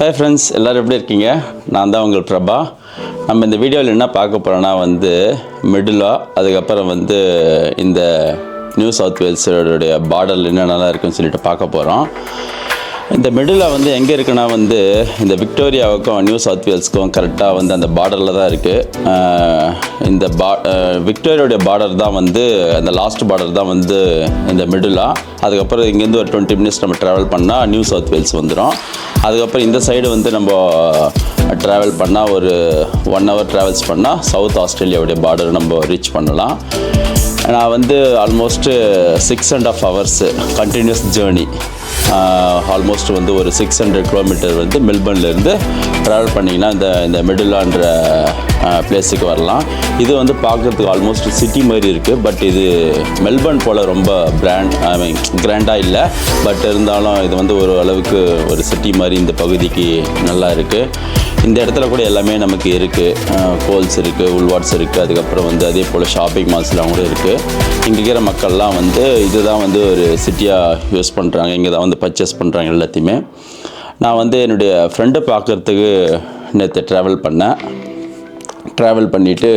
Hi friends, எல்லோரும் எப்படி இருக்கீங்க? நான் தான் உங்கள் பிரபா. நம்ம இந்த வீடியோவில் என்ன பார்க்க போகிறோன்னா மிடிலா, அதுக்கப்புறம் இந்த நியூ சவுத் வேல்ஸோடைய பார்டரில் என்னென்னலாம் இருக்குன்னு சொல்லிட்டு பார்க்க போகிறோம். இந்த மிடிலா எங்கே இருக்குன்னா இந்த விக்டோரியாவுக்கும் நியூ சவுத் வேல்ஸ்க்கும் கரெக்டாக அந்த பார்டரில் தான் இருக்குது. இந்த விக்டோரியாவுடைய பார்டர் தான் அந்த லாஸ்ட் பார்டர் தான் இந்த மிடிலா. அதுக்கப்புறம் இங்கேருந்து ஒரு 20 minutes நம்ம ட்ராவல் பண்ணால் நியூ சவுத் வேல்ஸ் வந்துடும். அதுக்கப்புறம் இந்த சைடு நம்ம ட்ராவல் பண்ணால் ஒரு 1 hour ட்ராவல்ஸ் பண்ணால் சவுத் ஆஸ்திரேலியாவுடைய பார்டர் நம்ம ரீச் பண்ணலாம். நான் almost 6.5 hours continuous journey, almost ஒரு 600 kilometer மெல்பர்ன்லேருந்து ட்ராவல் பண்ணிங்கன்னா இந்த மிடிலான்ற பிளேஸுக்கு வரலாம். இது பார்க்குறதுக்கு ஆல்மோஸ்ட் சிட்டி மாதிரி இருக்குது. பட் இது மெல்பர்ன் போல் ரொம்ப கிராண்டாக இல்லை. பட் இருந்தாலும் இது ஒரு அளவுக்கு ஒரு சிட்டி மாதிரி இந்த பகுதிக்கு நல்லா இருக்குது. இந்த இடத்துல கூட எல்லாமே நமக்கு இருக்குது. கோல்ஸ் இருக்குது, உல்வாட்ஸ் இருக்குது, அதுக்கப்புறம் அதே போல் ஷாப்பிங் மால்ஸ்லாம் கூட இருக்குது. இங்கே இருக்கிற மக்கள்லாம் இதுதான் ஒரு சிட்டியாக யூஸ் பண்ணுறாங்க. இங்கே தான் பர்ச்சேஸ் பண்ணுறாங்க எல்லாத்தையுமே. நான் என்னுடைய ஃப்ரெண்டை பார்க்குறதுக்கு நேற்று ட்ராவல் பண்ணிவிட்டு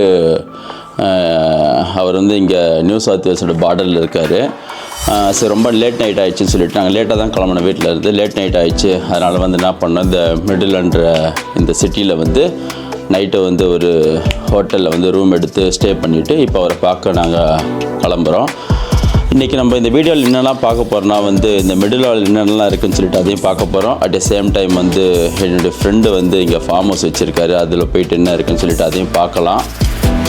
அவர் இங்கே நியூ சவுத் வேல்ஸோட பார்டரில் இருக்கார். சரி, ரொம்ப லேட் நைட் ஆகிடுச்சின்னு சொல்லிட்டு நாங்கள் லேட்டாக தான் கிளம்புன வீட்டில் இருந்து. லேட் நைட் ஆகிடுச்சு. அதனால் என்ன பண்ணோம், இந்த மிடில்ன்ற இந்த சிட்டியில் நைட்டு ஒரு ஹோட்டலில் ரூம் எடுத்து ஸ்டே பண்ணிவிட்டு இப்போ அவரை பார்க்க நாங்கள் கிளம்புறோம். இன்றைக்கி நம்ம இந்த வீடியோவில் என்னெல்லாம் பார்க்க போகிறோன்னா இந்த மிடிலாவில் என்னென்னலாம் இருக்குதுன்னு சொல்லிட்டு அதையும் பார்க்க போகிறோம். அட் த சேம் டைம் என்னுடைய ஃப்ரெண்டு இங்கே ஃபார்ம் ஹவுஸ் வச்சுருக்காரு. அதில் போயிட்டு என்ன இருக்குதுன்னு சொல்லிட்டு அதையும் பார்க்கலாம்.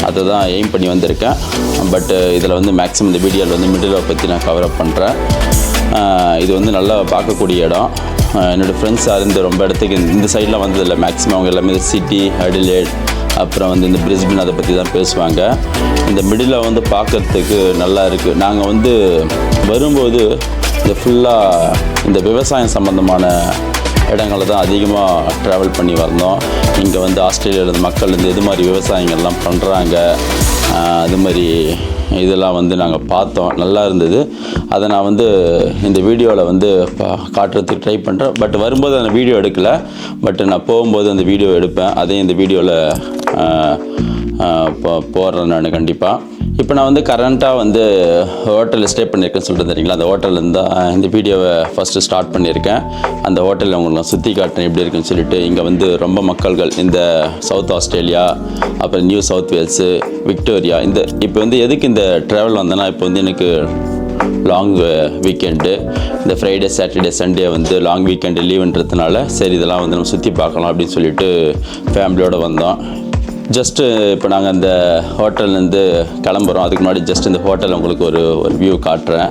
அதை தான் எய்ம் பண்ணி வந்திருக்கேன். பட் இதில் மேக்ஸிமம் இந்த வீடியோவில் மிடிலாவை பற்றி நான் கவர் அப் பண்ணுறேன். இது நல்லா பார்க்கக்கூடிய இடம். என்னோடய ஃப்ரெண்ட்ஸ் ரொம்ப இடத்துக்கு இந்த சைடில் வந்ததில்லை. மேக்ஸிமம் அவங்க எல்லாமே சிட்டி, அடிலேட், அப்புறம் இந்த பிரிஸ்பன் அதை பற்றி தான் பேசுவாங்க. இந்த மிடிலா பார்க்குறதுக்கு நல்லா இருக்குது. நாங்கள் வரும்போது இந்த ஃபுல்லாக இந்த விவசாயம் சம்மந்தமான இடங்களை தான் அதிகமாக ட்ராவல் பண்ணி வந்தோம். இங்கே ஆஸ்திரேலியாவில் மக்கள் எது மாதிரி விவசாயங்கள்லாம் பண்ணுறாங்க, அது மாதிரி இதெல்லாம் நாங்கள் பார்த்தோம். நல்லா இருந்தது. அதை நான் இந்த வீடியோவில் காட்டுறதுக்கு ட்ரை பண்ணுறேன். பட் வரும்போது அந்த வீடியோ எடுக்கலை. பட் நான் போகும்போது அந்த வீடியோ எடுப்பேன். அதையும் இந்த வீடியோவில் போடுறேன் நான் கண்டிப்பாக. இப்போ நான் கரண்ட்டாக ஹோட்டலில் ஸ்டே பண்ணியிருக்கேன்னு சொல்லிட்டு தெரியுங்களா. அந்த ஹோட்டல்லேருந்து தான் இந்த வீடியோவை ஃபஸ்ட்டு ஸ்டார்ட் பண்ணியிருக்கேன். அந்த ஹோட்டலில் உங்களுக்கு நான் சுற்றி காட்டுறேன் எப்படி இருக்குன்னு சொல்லிட்டு. இங்கே ரொம்ப மக்கள்கள் இந்த சவுத் ஆஸ்திரேலியா, அப்புறம் நியூ சவுத் வேல்ஸு, விக்டோரியா, இப்போ எதுக்கு இந்த ட்ராவல் வந்தேன்னா, இப்போ எனக்கு லாங் வீக்கெண்டு, இந்த Friday, Saturday, Sunday long weekend லீவுன்றதுனால சரி இதெல்லாம் நம்ம சுற்றி பார்க்கலாம் அப்படின்னு சொல்லிட்டு ஃபேமிலியோடு வந்தோம். ஜஸ்ட்டு இப்போ நாங்கள் அந்த ஹோட்டல்லேருந்து கிளம்புறோம். அதுக்கு முன்னாடி ஜஸ்ட் இந்த ஹோட்டல் உங்களுக்கு ஒரு வியூ காட்டுறேன்.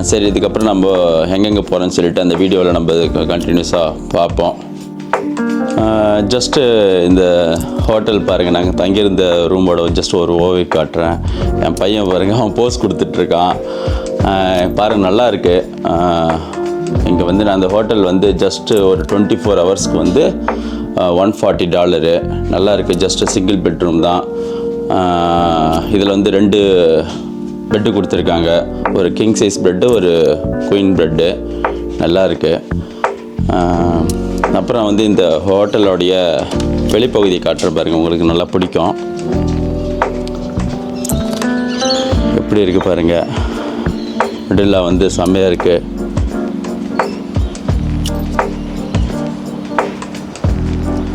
சரி, இதுக்கப்புறம் நம்ம எங்கெங்கே போகிறோன்னு சொல்லிட்டு அந்த வீடியோவில் நம்ம கண்டினியூஸாக பார்ப்போம். ஜஸ்ட்டு இந்த ஹோட்டல் பாருங்கள், நாங்கள் தங்கியிருந்த ரூமோட ஜஸ்ட் ஒரு ஓவி காட்டுறேன். என் பையன் பாருங்கள், அவன் போஸ் கொடுத்துட்ருக்கான். பாருங்கள், நல்லா இருக்குது. இங்கே நான் அந்த ஹோட்டல் ஜஸ்ட்டு ஒரு 24 hours $140. நல்லா இருக்குது. ஜஸ்ட்டு சிங்கிள் பெட்ரூம் தான். இதில் 2 பெட்டு கொடுத்துருக்காங்க. ஒரு கிங் சைஸ் பெட்டு, ஒரு குயின் பெட்டு. நல்லா இருக்குது. அப்புறம் இந்த ஹோட்டலோடைய வெளிப்பகுதியை காட்டுற பாருங்கள், உங்களுக்கு நல்லா பிடிக்கும். எப்படி இருக்குது பாருங்கள். மிடிலா செம்மையாக இருக்குது.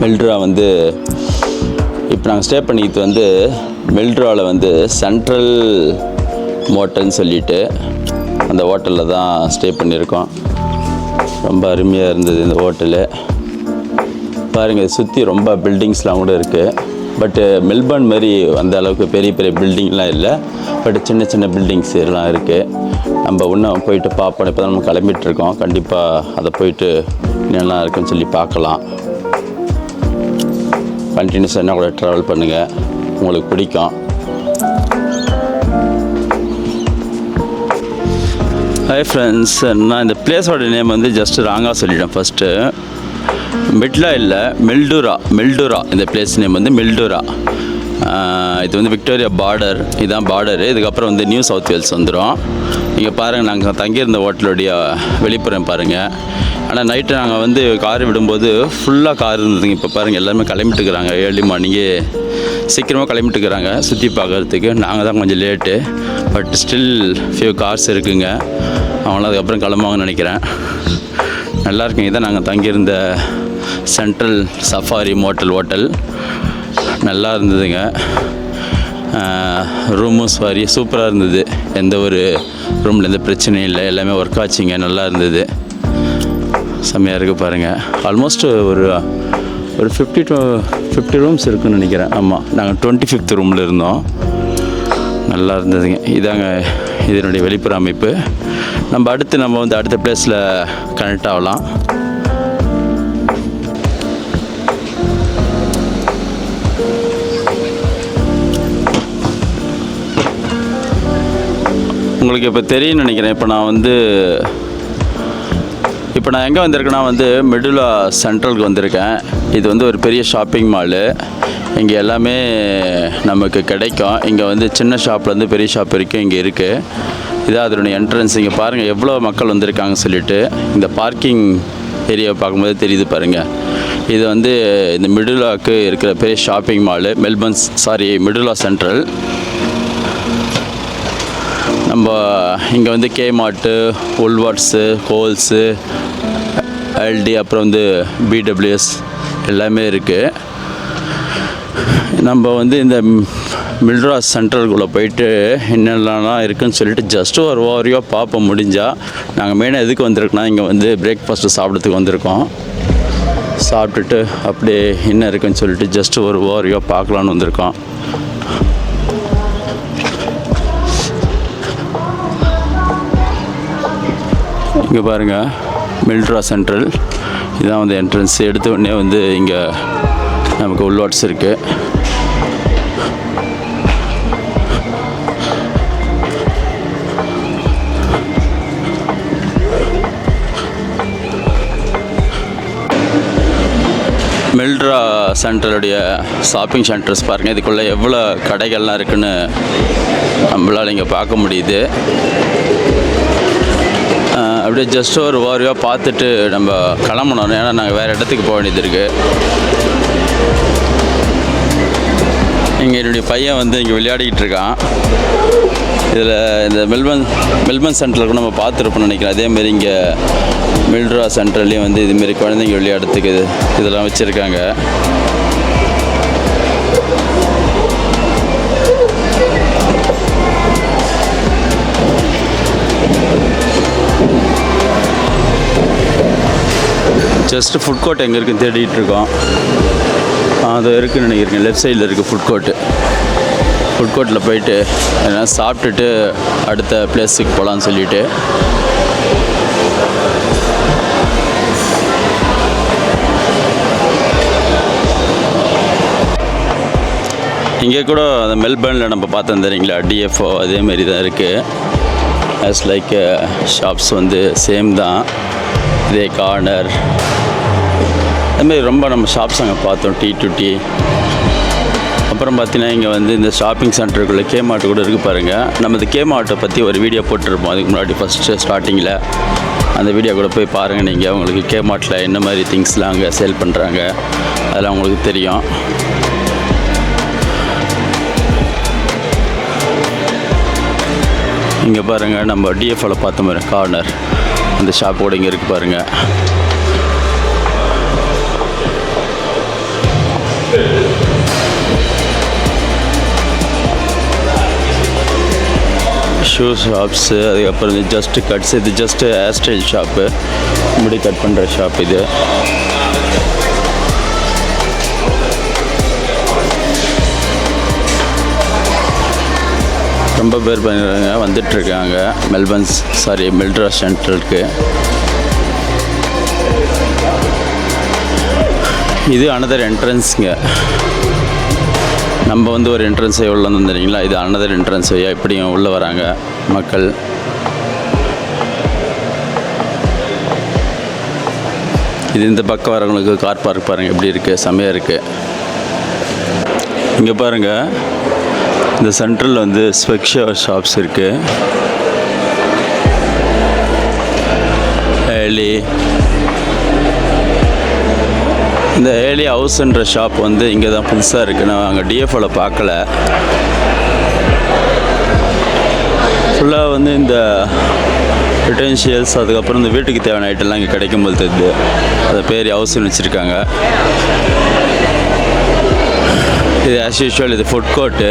மெல்ட்ரா இப்போ நாங்கள் ஸ்டே பண்ணிக்கிட்டு மெல்ட்ராவில் சென்ட்ரல் மோட்டல்னு சொல்லிட்டு அந்த ஹோட்டலில் தான் ஸ்டே பண்ணியிருக்கோம். ரொம்ப அருமையாக இருந்தது இந்த ஹோட்டலு. பாருங்கள், சுற்றி ரொம்ப பில்டிங்ஸ்லாம் கூட இருக்குது. பட்டு மெல்பர்ன் மாதிரி அந்த அளவுக்கு பெரிய பெரிய பில்டிங்லாம் இல்லை. பட் சின்ன சின்ன பில்டிங்ஸ் எல்லாம் இருக்குது. நம்ம இன்னும் போயிட்டு பார்ப்போம். இப்போ தான் நம்ம கிளம்பிட்டுருக்கோம். கண்டிப்பாக அதை போயிட்டு என்னெல்லாம் இருக்குன்னு சொல்லி பார்க்கலாம். கண்டினியூஸாக என்ன கூட ட்ராவல் பண்ணுங்கள், உங்களுக்கு பிடிக்கும். ஹாய் ஃப்ரெண்ட்ஸ், நான் இந்த பிளேஸோட நேம் ஜஸ்ட் ராங்காக சொல்லிட்டேன். ஃபஸ்ட்டு மிட்லா இல்லை, மெல்டூரா. இந்த பிளேஸ் நேம் மெல்டூரா. இது விக்டோரியா பார்டர். இதுதான் பார்டரு. இதுக்கப்புறம் நியூ சவுத் வேல்ஸ் வந்துடும். இங்கே பாருங்கள், நாங்கள் தங்கியிருந்த ஹோட்டலுடைய வெளிப்புறம் பாருங்கள். ஆனால் நைட்டு நாங்கள் வந்து கார் விடும்போது ஃபுல்லாக கார் இருந்ததுங்க. இப்போ பாருங்கள், எல்லாருமே கிளம்பிட்டுருக்குறாங்க. ஏர்லி மார்னிங்கே சீக்கிரமாக கிளம்பிட்டுருக்குறாங்க சுற்றி பார்க்குறதுக்கு. நாங்கள் தான் கொஞ்சம் late. But still few cars இருக்குங்க. அவங்களாம் அதுக்கப்புறம் கிளம்புவாங்கன்னு நினைக்கிறேன். நல்லா இருக்குங்க. இதான் நாங்கள் தங்கியிருந்த சென்ட்ரல் சஃபாரி மோட்டல் ஹோட்டல். நல்லா இருந்ததுங்க. ரூமும் சாரி சூப்பராக இருந்தது. எந்த ஒரு ரூமில் எந்த பிரச்சனையும் இல்லை. எல்லாமே ஒர்க் ஆச்சுங்க. நல்லா இருந்தது. செம்மையாக இருக்குது பாருங்கள். ஆல்மோஸ்ட் ஒரு 50 to 50 ரூம்ஸ் இருக்குதுன்னு நினைக்கிறேன். ஆமாம், நாங்கள் 25th ரூமில் இருந்தோம். நல்லா இருந்ததுங்க. இதாங்க இதனுடைய வெளிப்புற அமைப்பு. நம்ம அடுத்த பிளேஸில் கனெக்ட் ஆகலாம். உங்களுக்கு இப்போ தெரியும்னு நினைக்கிறேன். இப்போ நான் எங்கே வந்திருக்கேன்னா மெடுலா சென்ட்ரலுக்கு வந்திருக்கேன். இது ஒரு பெரிய ஷாப்பிங் மாலு. இங்கே எல்லாமே நமக்கு கிடைக்கும். இங்கே சின்ன ஷாப்லேருந்து பெரிய ஷாப் வரைக்கும் இங்கே இருக்குது. இதான் அதனுடைய என்ட்ரன்ஸ். இங்கே பாருங்கள் எவ்வளோ மக்கள் வந்திருக்காங்கன்னு சொல்லிட்டு. இந்த பார்க்கிங் ஏரியாவை பார்க்கும்போது தெரியுது பாருங்கள். இது இந்த மெடுலாவுக்கு இருக்கிற பெரிய ஷாப்பிங் மாலு. Medulla central. நம்ம இங்கே கேமார்ட்டு, உல்வாட்ஸு, கோல்ஸு, எல்டி, அப்புறம் பிடபிள்யூஎஸ் எல்லாமே இருக்குது. நம்ம இந்த மெடுலா சென்ட்ரலுக்குள்ளே போயிட்டு என்னென்னலாம் இருக்குதுன்னு சொல்லிட்டு ஜஸ்ட்டு ஒரு ஓவரியாக பார்ப்போம் முடிஞ்சால். நாங்கள் மெயினாக எதுக்கு வந்திருக்கோன்னா இங்கே பிரேக்ஃபாஸ்ட்டு சாப்பிட்றதுக்கு வந்திருக்கோம். சாப்பிட்டுட்டு அப்படியே என்ன இருக்குதுன்னு சொல்லிட்டு ஜஸ்ட்டு ஒரு ஓவரியாக பார்க்கலான்னு வந்திருக்கோம். இங்கே பாருங்கள், மெடுலா சென்ட்ரல். இதுதான் என்ட்ரன்ஸ். எடுத்த உடனே இங்கே நமக்கு உல்வாட்ஸ் இருக்குது. மெடுலா சென்ட்ரலுடைய ஷாப்பிங் சென்டர்ஸ் பாருங்கள். இதுக்குள்ளே எவ்வளோ கடைகள்லாம் இருக்குதுன்னு நம்மளால் இங்கே பார்க்க முடியுது. அப்படியே ஜஸ்ட் ஒரு ஓவரியாக பார்த்துட்டு நம்ம கிளம்பணும். ஏன்னா நாங்கள் வேறு இடத்துக்கு போக வேண்டியது இருக்குது. இங்கே என்னுடைய பையன் இங்கே விளையாடிக்கிட்டு இருக்கான். இதில் இந்த மெல்பர்ன் சென்ட்ரலுக்கு நம்ம பார்த்துருப்போம்னு நினைக்கிறேன். அதேமாரி இங்கே மெடுலா சென்ட்ரல்லையும் இதுமாரி குழந்தைங்க விளையாடுறதுக்கு இதெல்லாம் வச்சுருக்காங்க. ஜஸ்ட்டு ஃபுட் கோர்ட் எங்கே இருக்குன்னு தேடிகிட்டு இருக்கோம். அது இருக்குதுன்னு நினைக்கிறேன். லெஃப்ட் சைடில் இருக்குது ஃபுட் கோர்ட்டு. ஃபுட் கோர்ட்டில் போயிட்டு எல்லாம் சாப்பிட்டுட்டு அடுத்த பிளேஸுக்கு போகலான்னு சொல்லிவிட்டு. இங்கே கூட அந்த மெல்பர்னில் நம்ம பார்த்தோம் தெரியுங்களா, டிஎஃப்ஓ அதேமாரி தான் இருக்குது. ஆஸ் லைக் ஷாப்ஸ் சேம் தான். இதே கார்னர் அதுமாரி ரொம்ப நம்ம ஷாப்ஸ் அங்கே பார்த்தோம். T2T. அப்புறம் பார்த்தீங்கன்னா இங்கே இந்த ஷாப்பிங் சென்டருக்குள்ளே கேமார்ட் கூட இருக்குது பாருங்கள். நம்ம இந்த கேமார்ட்டை பற்றி ஒரு வீடியோ போட்டிருப்போம் அதுக்கு முன்னாடி ஃபஸ்ட்டு ஸ்டார்டிங்கில். அந்த வீடியோ கூட போய் பாருங்கள். நீங்கள் உங்களுக்கு கேமார்ட்டில் என்ன மாதிரி திங்ஸ்லாம் அங்கே சேல் பண்ணுறாங்க அதெல்லாம் உங்களுக்கு தெரியும். இங்கே பாருங்கள், நம்ம டிஎஃப்ஓவில் பார்த்த மாதிரி கார்னர் அந்த ஷாப்போடு இங்கே இருக்குது பாருங்கள். ஷூ ஷாப்ஸு, அதுக்கப்புறம் ஜஸ்ட்டு கட்ஸ். இது ஜஸ்ட்டு ஹேர் ஸ்டைல் ஷாப்பு, முடி கட் பண்ணுற ஷாப் இது. ரொம்ப பேர் வந்துட்டுருக்காங்க மெடுலா சென்ட்ரலுக்கு. இது அனதர் என்ட்ரன்ஸுங்க. நம்ம ஒரு என்ட்ரன்ஸ் உள்ள வந்துருங்களா, இது அனதர் என்ட்ரன்ஸ் வழியாக இப்படியும் உள்ளே வராங்க மக்கள். இது இந்த பக்கம் வரவங்களுக்கு கார் பார்க் பாருங்கள் எப்படி இருக்குது, செம்மையாக இருக்குது. இங்கே பாருங்கள், இந்த சென்ட்ரலில் ஸ்பெக்ஷா ஷாப்ஸ் இருக்குது. ஏலி. இந்த ஏலி ஹவுஸ்ன்ற ஷாப் வந்து இங்கே தான் புதுசாக இருக்குது. நான் அங்கே டிஎஃப்ஓவில் பார்க்கல. ஃபுல்லாக வந்து இந்த யுட்டென்ஷியல்ஸ், அதுக்கப்புறம் இந்த வீட்டுக்கு தேவையான ஐட்டம்லாம் இங்கே கிடைக்கும் போது தெரியுது. அதை பேர் ஹவுஸ்ன்னு வச்சுருக்காங்க. இது ஆஸ் யூஷுவல் இது ஃபுட் கோர்ட்டு.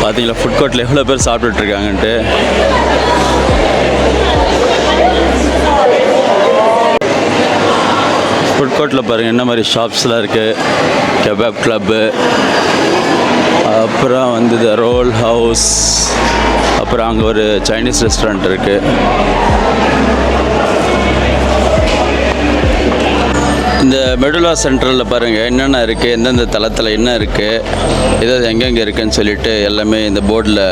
பார்த்தீங்களா ஃபுட் கோர்ட்டில் எவ்வளோ பேர் சாப்பிட்டுட்ருக்காங்கன்ட்டு. ஃபுட் கோர்ட்டில் பாருங்கள் என்ன மாதிரி ஷாப்ஸ்லாம் இருக்குது. கெபாப் கிளப்பு, அப்புறம் வந்து இந்த ரோல் ஹவுஸ், அப்புறம் அங்கே ஒரு சைனீஸ் ரெஸ்டாரண்ட் இருக்குது. இந்த மெடுலா சென்ட்ரலில் பாருங்கள் என்னென்ன இருக்குது, எந்தெந்த தளத்தில் என்ன இருக்குது, ஏதாவது எங்கெங்கே இருக்குதுன்னு சொல்லிட்டு எல்லாமே இந்த போர்டில்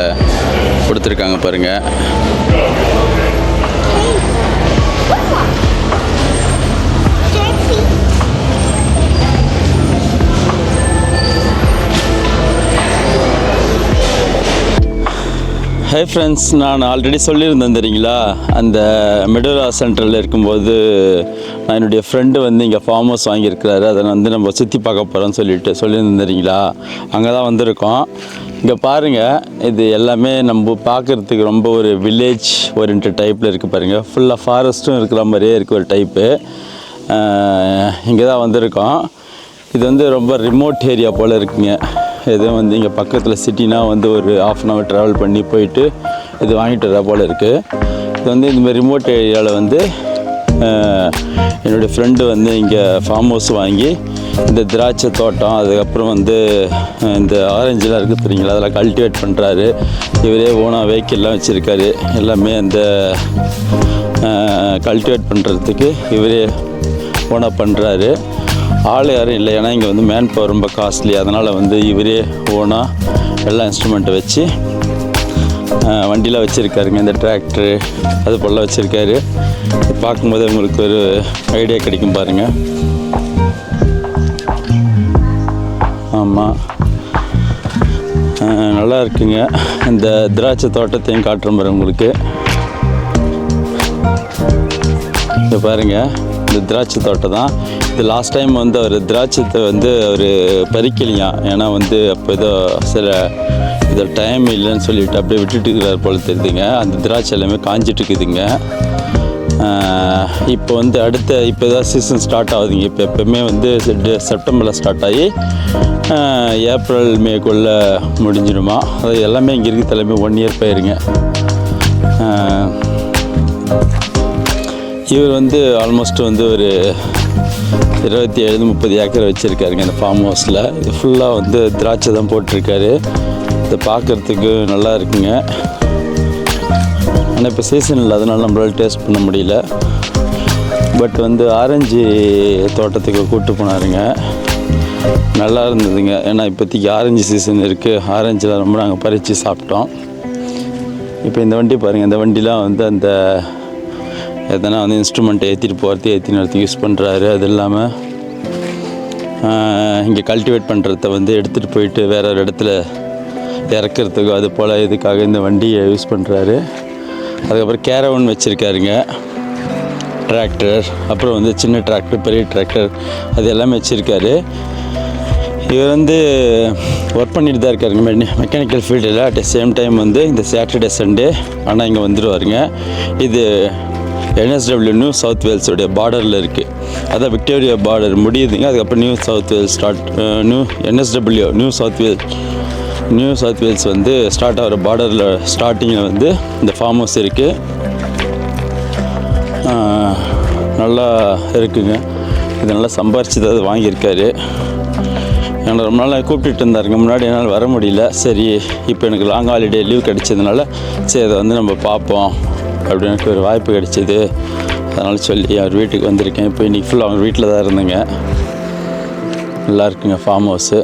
கொடுத்துருக்காங்க பாருங்கள். ஹை ஃப்ரெண்ட்ஸ், நான் ஆல்ரெடி சொல்லியிருந்தேன் தெரியுங்களா, அந்த மெடுலா சென்டரில் இருக்கும்போது நான் என்னுடைய ஃப்ரெண்டு வந்து இங்கே ஃபார்ம் ஹவுஸ் வாங்கியிருக்கிறாரு, அதை வந்து நம்ம சுற்றி பார்க்க போகிறோன்னு சொல்லியிருந்தேன் தெரியுங்களா. அங்கே தான் வந்திருக்கோம். இங்கே பாருங்கள், இது எல்லாமே நம்ம பார்க்குறதுக்கு ரொம்ப ஒரு வில்லேஜ் ஓரியன்ட் டைப்பில் இருக்குது பாருங்கள். ஃபுல்லாக ஃபாரஸ்ட்டும் இருக்கிற மாதிரியே இருக்குது ஒரு டைப்பு. இங்கே தான் வந்திருக்கோம். இது வந்து ரொம்ப ரிமோட் ஏரியா போல் இருக்குங்க. எதுவும் வந்து இங்கே பக்கத்தில் சிட்டினா வந்து ஒரு 1/2 hour ட்ராவல் பண்ணி போயிட்டு இது வாங்கிட்டு வரா போல் இருக்குது. இது வந்து இந்தமாதிரி ரிமோட் ஏரியாவில் வந்து என்னுடைய ஃப்ரெண்டு வந்து இங்கே ஃபார்ம் ஹவுஸ் வாங்கி இந்த திராட்சை தோட்டம், அதுக்கப்புறம் வந்து இந்த ஆரஞ்செலாம் இருக்குது தெரியுங்களா, அதெல்லாம் கல்டிவேட் பண்ணுறாரு. இவரே ஓனாக வெஹிக்கிள்லாம் வச்சுருக்காரு. எல்லாமே அந்த கல்டிவேட் பண்ணுறதுக்கு இவரே ஓனாக பண்ணுறாரு. ஆள் யாரும் இல்லை, ஏன்னா இங்கே வந்து மேன் பவர் ரொம்ப காஸ்ட்லி. அதனால் வந்து இவரே ஓனாக எல்லா இன்ஸ்ட்ருமெண்ட்டை வச்சு வண்டிலாம் வச்சுருக்காருங்க. இந்த டிராக்டரு அது போல் வச்சுருக்காரு. பார்க்கும்போது உங்களுக்கு ஒரு ஐடியா கிடைக்கும் பாருங்கள். ஆமாம், நல்லா இருக்குங்க. இந்த திராட்சை தோட்டத்தையும் காட்டுறேன் பாருங்கள் உங்களுக்கு. இங்கே பாருங்கள், இந்த திராட்சை தோட்டம் தான் இது. லாஸ்ட் டைம் வந்து அவர் திராட்சத்தை வந்து அவர் பறிக்கலையாம், ஏன்னா வந்து அப்போ ஏதோ சில இதை டைம் இல்லைன்னு சொல்லிவிட்டு அப்படியே விட்டுட்டு இருக்கிறார் போல் தெரியுதுங்க. அந்த திராட்சை எல்லாமே காஞ்சிட்டு இருக்குதுங்க. இப்போ வந்து இப்போ தான் சீசன் ஸ்டார்ட் ஆகுதுங்க. இப்போ எப்போவுமே வந்து செப்டம்பரில் ஸ்டார்ட் ஆகி ஏப்ரல் மேக்குள்ளே முடிஞ்சிடுமா. அது எல்லாமே இங்கே இருக்கிறது எல்லாமே 1 year பயிருங்க. இவர் வந்து ஆல்மோஸ்ட் வந்து ஒரு 27-30 ஏக்கர் வச்சுருக்காருங்க இந்த ஃபார்ம் ஹவுஸில். இது ஃபுல்லாக வந்து திராட்சை தான் போட்டிருக்காரு. இதை பார்க்குறதுக்கு நல்லா இருக்குங்க. ஆனால் இப்போ சீசன் இல்லை, அதனால நம்மளால் டேஸ்ட் பண்ண முடியல. பட் வந்து ஆரஞ்சு தோட்டத்துக்கு கூப்பிட்டு போனாருங்க. நல்லா இருந்ததுங்க. ஏன்னா இப்போதைக்கு ஆரஞ்சு சீசன் இருக்குது. ஆரஞ்சில் ரொம்ப நாங்கள் பறித்து சாப்பிட்டோம். இப்போ இந்த வண்டி பாருங்கள், இந்த வண்டிலாம் வந்து அந்த எதனா வந்து இன்ஸ்ட்ருமெண்ட்டை ஏற்றின்னு வரத்துக்கு யூஸ் பண்ணுறாரு. அது இல்லாமல் இங்கே கல்டிவேட் பண்ணுறத வந்து எடுத்துகிட்டு போயிட்டு வேறு ஒரு இடத்துல இறக்கிறதுக்கு அது போல் இதுக்காக இந்த வண்டியை யூஸ் பண்ணுறாரு. அதுக்கப்புறம் கேரவன் வச்சுருக்காருங்க, டிராக்டர், அப்புறம் வந்து சின்ன டிராக்டர், பெரிய டிராக்டர், அது எல்லாமே வச்சுருக்காரு. இவர் வந்து ஒர்க் பண்ணிட்டு தான் இருக்காருங்க மெக்கானிக்கல் ஃபீல்டில். அட் த சேம் டைம் வந்து இந்த சாட்டர்டே சண்டே ஆனால் இங்கே வந்துடுவாருங்க. இது NSW நியூ சவுத் வேல்ஸோடைய பார்டரில் இருக்குது. அதான் விக்டோரியா பார்டர் முடியுதுங்க. அதுக்கப்புறம் New South Wales NSW New South Wales வந்து ஸ்டார்ட் ஆகிற பார்டரில் ஸ்டார்டிங்கில் வந்து இந்த ஃபார்ம் ஹவுஸ் இருக்குது. நல்லா இருக்குங்க. இது நல்லா சம்பாரிச்சு தான் வாங்கியிருக்காரு. என்னை ரொம்ப நாள் கூப்பிட்டுட்டு இருந்தாருங்க. முன்னாடி என்னால் வர முடியல. சரி, இப்போ எனக்கு லாங் ஹாலிடே லீவ் கிடைச்சதுனால சரி அதை வந்து நம்ம பார்ப்போம் அப்படின்னு எனக்கு ஒரு வாய்ப்பு கிடைச்சிது. அதனால் சொல்லி அவர் வீட்டுக்கு வந்திருக்கேன். இப்போ இன்றைக்கி ஃபுல்லாக அவங்க வீட்டில் தான் இருந்தேங்க. நல்லா இருக்குங்க ஃபார்ம் ஹவுஸு.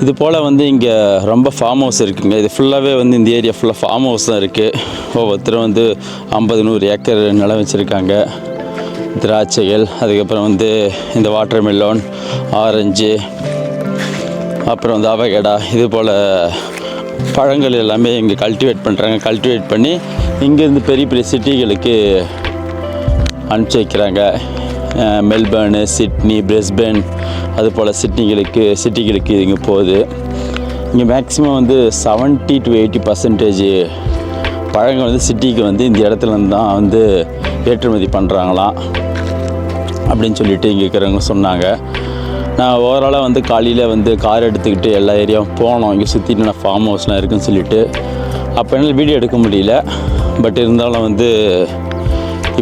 இது போல் வந்து இங்கே ரொம்ப ஃபார்ம் ஹவுஸ் இருக்குதுங்க. இது ஃபுல்லாகவே வந்து இந்த ஏரியா ஃபுல்லாக ஃபார்ம் ஹவுஸ் தான் இருக்குது. ஒவ்வொருத்தரும் வந்து 50-100 ஏக்கர் நிலம் வச்சுருக்காங்க. திராட்சைகள், அதுக்கப்புறம் வந்து இந்த வாட்டர் மெலோன், ஆரஞ்சு, அப்புறம் வந்து அவகேடா, இது போல் பழங்கள் எல்லாமே இங்கே கல்டிவேட் பண்ணுறாங்க. கல்டிவேட் பண்ணி இங்கேருந்து பெரிய பெரிய சிட்டிகளுக்கு அனுப்பிச்சி வைக்கிறாங்க. மெல்பர்னு, சிட்னி, பிரிஸ்பேன், அதுபோல் சிட்டிகளுக்கு இங்கே போகுது. இங்கே மேக்ஸிமம் வந்து 70 to 80% பழங்கள் வந்து சிட்டிக்கு வந்து இந்த இடத்துலேருந்து தான் வந்து ஏற்றுமதி பண்ணுறாங்களாம் அப்படின்னு சொல்லிட்டு இங்கே இருக்கிறவங்க சொன்னாங்க. நான் ஓவராலாக வந்து காலையில் வந்து கார் எடுத்துக்கிட்டு எல்லா ஏரியாவும் போனோம். இங்கே சுற்றிட்டு நான் ஃபார்ம் ஹவுஸ்லாம் இருக்குதுன்னு சொல்லிட்டு அப்போ என்னால் வீடியோ எடுக்க முடியல. பட் இருந்தாலும் வந்து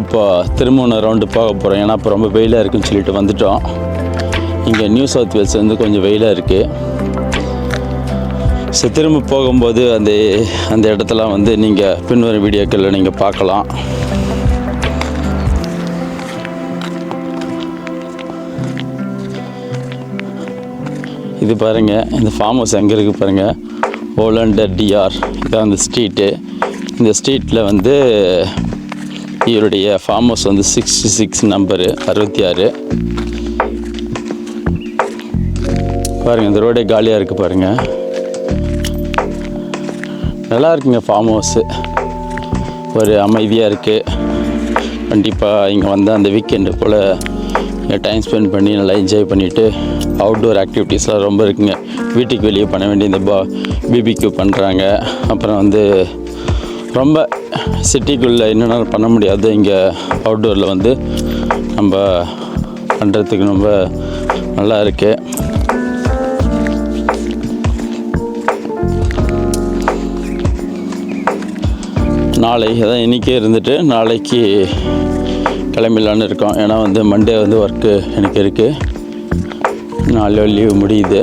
இப்போ திரும்ப ஒன்று ரவுண்டு போக போகிறோம். ஏன்னா இப்போ ரொம்ப வெயிலாக இருக்குதுன்னு சொல்லிட்டு வந்துட்டோம். இங்கே நியூ சவுத் வேல்ஸ் வந்து கொஞ்சம் வெயிலாக இருக்குது. ஸோ திரும்ப போகும்போது அந்த இடத்தெல்லாம் வந்து நீங்கள் பின்வரும் வீடியோக்களில் நீங்கள் பார்க்கலாம். இது பாருங்கள், இந்த ஃபார்ம் ஹவுஸ் எங்கே இருக்குது பாருங்கள். ஓலண்டர் டிஆர் இதான் அந்த ஸ்ட்ரீட்டு. இந்த ஸ்ட்ரீட்டில் வந்து இவருடைய ஃபார்ம் ஹவுஸ் வந்து 66 நம்பரு 66. பாருங்கள், இந்த ரோடே காலியாக இருக்குது பாருங்கள். நல்லா இருக்குங்க ஃபார்ம் ஹவுஸு, ஒரு அமைதியாக இருக்குது. கண்டிப்பாக இங்கே வந்தால் அந்த வீக்கெண்டு போல் இங்கே டைம் ஸ்பெண்ட் பண்ணி நல்லா என்ஜாய் பண்ணிவிட்டு அவுட்டோர் ஆக்டிவிட்டீஸ்லாம் ரொம்ப இருக்குங்க. வீட்டுக்கு வெளியே பண்ண வேண்டிய இந்த பிபிக்யூ பண்ணுறாங்க. அப்புறம் வந்து ரொம்ப சிட்டிக்குள்ளே என்னென்ன பண்ண முடியாது இங்கே அவுட்டோரில் வந்து நம்ம பண்ணுறதுக்கு ரொம்ப நல்லா இருக்குது. நாளை அதான் இன்றைக்கே இருந்துட்டு நாளைக்கு கிளம்பிடலான்னு இருக்கோம். ஏன்னா வந்து மண்டே வந்து ஒர்க்கு எனக்கு இருக்குது. நாளை லீவு முடியுது.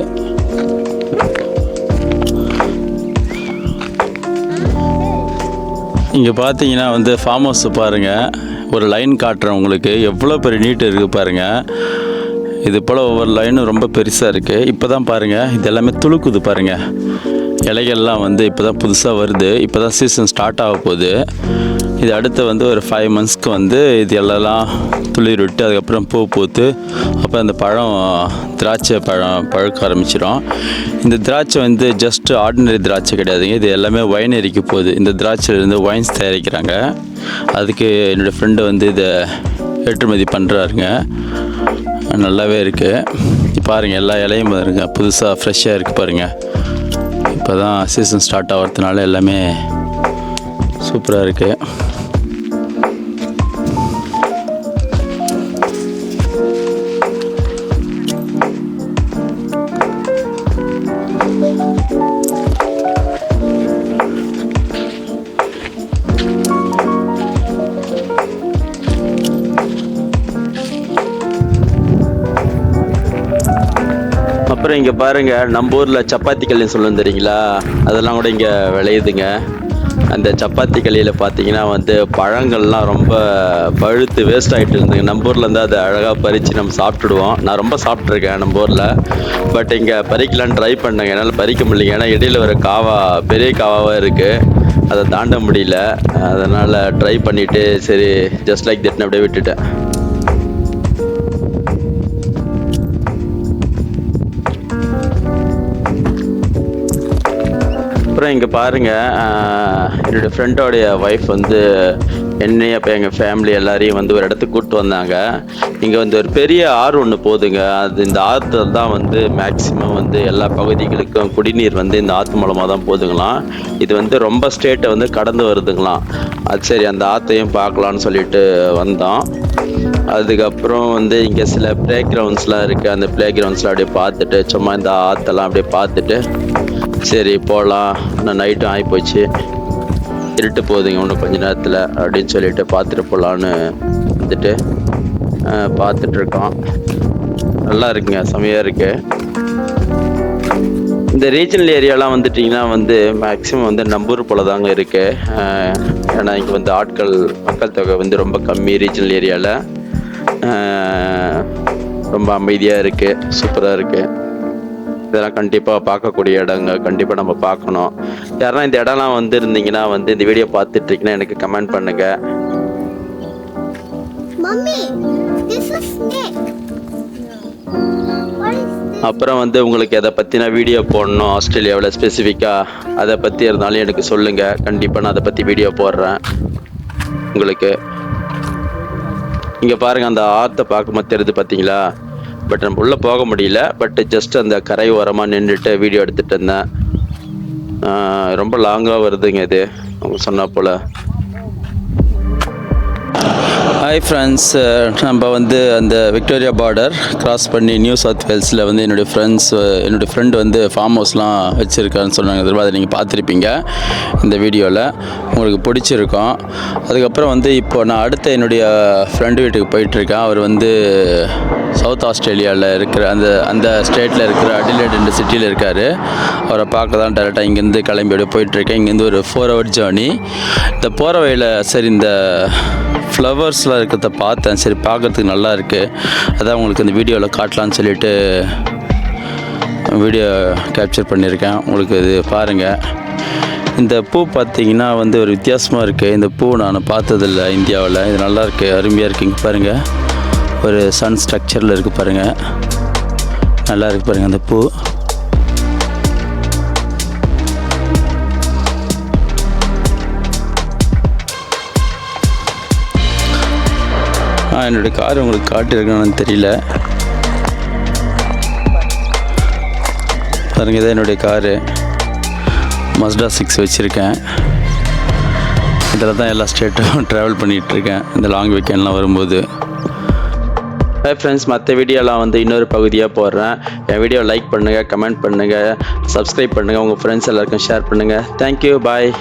இங்கே பார்த்தீங்கன்னா வந்து ஃபார்ம் ஹவுஸ் பாருங்கள், ஒரு லைன் காட்டுறேன் உங்களுக்கு. எவ்வளோ பெரிய நீட்டு இருக்குது பாருங்கள். இது போல் ஒவ்வொரு லைனும் ரொம்ப பெருசாக இருக்குது. இப்போ தான் பாருங்கள், இது எல்லாமே துளுக்குது பாருங்கள். இலைகள்லாம் வந்து இப்போ தான் புதுசாக வருது. இப்போ தான் சீசன் ஸ்டார்ட் ஆக போகுது. இது அடுத்து வந்து ஒரு 5 monthsக்கு வந்து இது எல்லாம் துளிர் விட்டு அதுக்கப்புறம் பூ பூத்து அப்புறம் அந்த திராட்சை பழுக்க ஆரம்பிச்சிடும். இந்த திராட்சை வந்து ஜஸ்ட் ஆர்டினரி திராட்சை கிடையாதுங்க. இது எல்லாமே வைனரிக்கு போகுது. இந்த திராட்சையிலேருந்து வைன்ஸ் தயாரிக்கிறாங்க. அதுக்கு என்னோடய ஃப்ரெண்டு வந்து இதை ஏற்றுமதி பண்ணுறாருங்க. நல்லாவே இருக்குது. பாருங்கள், எல்லா இலையும் பாருங்கள், புதுசாக ஃப்ரெஷ்ஷாக இருக்குது பாருங்கள். இப்போ தான் சீசன் ஸ்டார்ட் ஆகிறதுனால எல்லாமே சூப்பராக இருக்குது. அப்புறம் இங்கே பாருங்கள், நம்ம ஊரில் சப்பாத்தி கல்லுன்னு சொல்லுன்னு தெரியுங்களா, அதெல்லாம் கூட இங்கே விளையுதுங்க. அந்த சப்பாத்தி களியில் பார்த்தீங்கன்னா வந்து பழங்கள்லாம் ரொம்ப பழுத்து வேஸ்ட் ஆகிட்டு இருந்துங்க. நம்ம ஊரில் வந்து அதை அழகாக பறித்து நம்ம சாப்பிட்டுடுவோம். நான் ரொம்ப சாப்பிட்ருக்கேன் நம்ம ஊரில். பட் இங்கே பறிக்கலான்னு ட்ரை பண்ணேங்க, என்னால் பறிக்க முடியலைங்க. ஏன்னா இடையில ஒரு பெரிய காவாக இருக்குது, அதை தாண்ட முடியல. அதனால் ட்ரை பண்ணிவிட்டு சரி ஜஸ்ட் லைக் தட்னு அப்படியே விட்டுட்டேன். அப்புறம் இங்கே பாருங்கள், என்னுடைய ஃப்ரெண்டோடைய ஒய்ஃப் வந்து என்னையும் அப்போ எங்கள் ஃபேமிலி எல்லாரையும் வந்து ஒரு இடத்துக்கு கூப்பிட்டு வந்தாங்க. இங்கே வந்து ஒரு பெரிய ஆறு ஒன்று போகுதுங்க. இந்த ஆற்று தான் வந்து மேக்சிமம் வந்து எல்லா பகுதிகளுக்கும் குடிநீர் வந்து இந்த ஆற்று மூலமாக தான் போகுதுங்களாம். இது வந்து ரொம்ப ஸ்டேட்டை வந்து கடந்து வருதுங்களாம். அது சரி, அந்த ஆற்றையும் பார்க்கலான்னு சொல்லிட்டு வந்தோம். அதுக்கப்புறம் வந்து இங்கே சில ப்ளே கிரவுண்ட்ஸ்லாம் இருக்குது. அந்த ப்ளே கிரவுண்ட்ஸ்லாம் அப்படியே பார்த்துட்டு சும்மா இந்த ஆற்றெல்லாம் அப்படியே பார்த்துட்டு சரி போகலாம். நான் நைட்டும் ஆகிப்போச்சு, இருட்டு போகுதுங்க இன்னும் கொஞ்ச நேரத்தில் அப்படின்னு சொல்லிட்டு பார்த்துட்டு போகலான்னு வந்துட்டு பார்த்துட்ருக்கோம். நல்லா இருக்குங்க, செமையாக இருக்குது. இந்த ரீஜனல் ஏரியாலாம் வந்துட்டிங்கன்னா வந்து மேக்ஸிமம் வந்து நம்பூர் போல் தாங்க இருக்குது. ஏன்னா இங்கே வந்து மக்கள் தொகை வந்து ரொம்ப கம்மி. ரீஜனல் ஏரியாவில் ரொம்ப அமைதியாக இருக்குது, சூப்பராக இருக்குது. இதெல்லாம் கண்டிப்பாக பார்க்கக்கூடிய இடங்க, கண்டிப்பாக நம்ம பார்க்கணும். யாருன்னா இந்த இடம்லாம் வந்து இருந்தீங்கன்னா வந்து இந்த வீடியோ பார்த்துட்ருக்கீங்கன்னா எனக்கு கமெண்ட் பண்ணுங்கள். அப்புறம் வந்து உங்களுக்கு எதை பற்றின வீடியோ போடணும் ஆஸ்திரேலியாவில் ஸ்பெசிஃபிக்காக அதை பற்றி இருந்தாலும் எனக்கு சொல்லுங்கள். கண்டிப்பாக நான் அதை பற்றி வீடியோ போடுறேன் உங்களுக்கு. இங்கே பாருங்கள், அந்த ஆற்றை பார்க்கும்போது தெரியுது பார்த்தீங்களா? பட் நம்ம உள்ளே போக முடியல. பட் ஜஸ்ட் அந்த கரை ஓரமாக நின்றுட்டு வீடியோ எடுத்துகிட்டு இருந்தேன். ரொம்ப லாங்காக வருதுங்க இது, அவங்க சொன்ன போல். ஹாய் ஃப்ரெண்ட்ஸ், நம்ம வந்து அந்த விக்டோரியா பார்டர் கிராஸ் பண்ணி நியூ சவுத் வேல்ஸில் வந்து என்னுடைய ஃப்ரெண்டு வந்து ஃபார்ம் ஹவுஸ்லாம் வச்சுருக்கான்னு சொன்னாங்க. அதை நீங்கள் பார்த்துருப்பீங்க இந்த வீடியோவில், உங்களுக்கு பிடிச்சிருக்கோம். அதுக்கப்புறம் வந்து இப்போ நான் அடுத்த என்னுடைய ஃப்ரெண்டு வீட்டுக்கு போயிட்டுருக்கேன். அவர் வந்து சவுத் ஆஸ்திரேலியாவில் இருக்கிற அந்த ஸ்டேட்டில் இருக்கிற அடிலேட் என்ற சிட்டியில் இருக்கார். அவரை பார்க்க தான் டேரெக்டாக இங்கேருந்து கிளம்பி அப்படியே போயிட்டுருக்கேன். இங்கேருந்து ஒரு 4 hour ஜேர்னி. இந்த போகிற வழியில் சரி இந்த ஃப்ளவர்ஸ்லாம் இருக்கிறத பார்த்தேன். சரி பார்க்குறதுக்கு நல்லா இருக்குது, அதான் உங்களுக்கு இந்த வீடியோவில் காட்டலான்னு சொல்லிவிட்டு வீடியோ கேப்சர் பண்ணியிருக்கேன். உங்களுக்கு இது பாருங்கள். இந்த பூ பார்த்திங்கன்னா வந்து ஒரு வித்தியாசமாக இருக்குது. இந்த பூ நான் பார்த்ததில்ல இந்தியாவில். இது நல்லாயிருக்கு, அருமையாக இருக்குது. இங்கே பாருங்கள், ஒரு சன் ஸ்ட்ரக்சரில் இருக்குது பாருங்கள், நல்லா இருக்குது பாருங்கள் அந்த பூ. என்னுடைய கார் உங்களுக்கு காட்டியிருக்கேன்னு தெரியல. பாருங்க, இதான் என்னுடைய காரு, மஸ்டா 6 வச்சுருக்கேன். இதில் தான் எல்லா ஸ்டேட்டும் ட்ராவல் பண்ணிகிட்ருக்கேன் இந்த லாங் வீக்கெண்ட்லாம் வரும்போது. ஹாய் ஃப்ரெண்ட்ஸ், மற்ற வீடியோலாம் வந்து இன்னொரு பகுதியாக போடுறேன். என் வீடியோ லைக் பண்ணுங்கள், கமெண்ட் பண்ணுங்கள், சப்ஸ்கிரைப் பண்ணுங்கள், உங்கள் ஃப்ரெண்ட்ஸ் எல்லாருக்கும் ஷேர் பண்ணுங்கள். தேங்க்யூ, பாய்.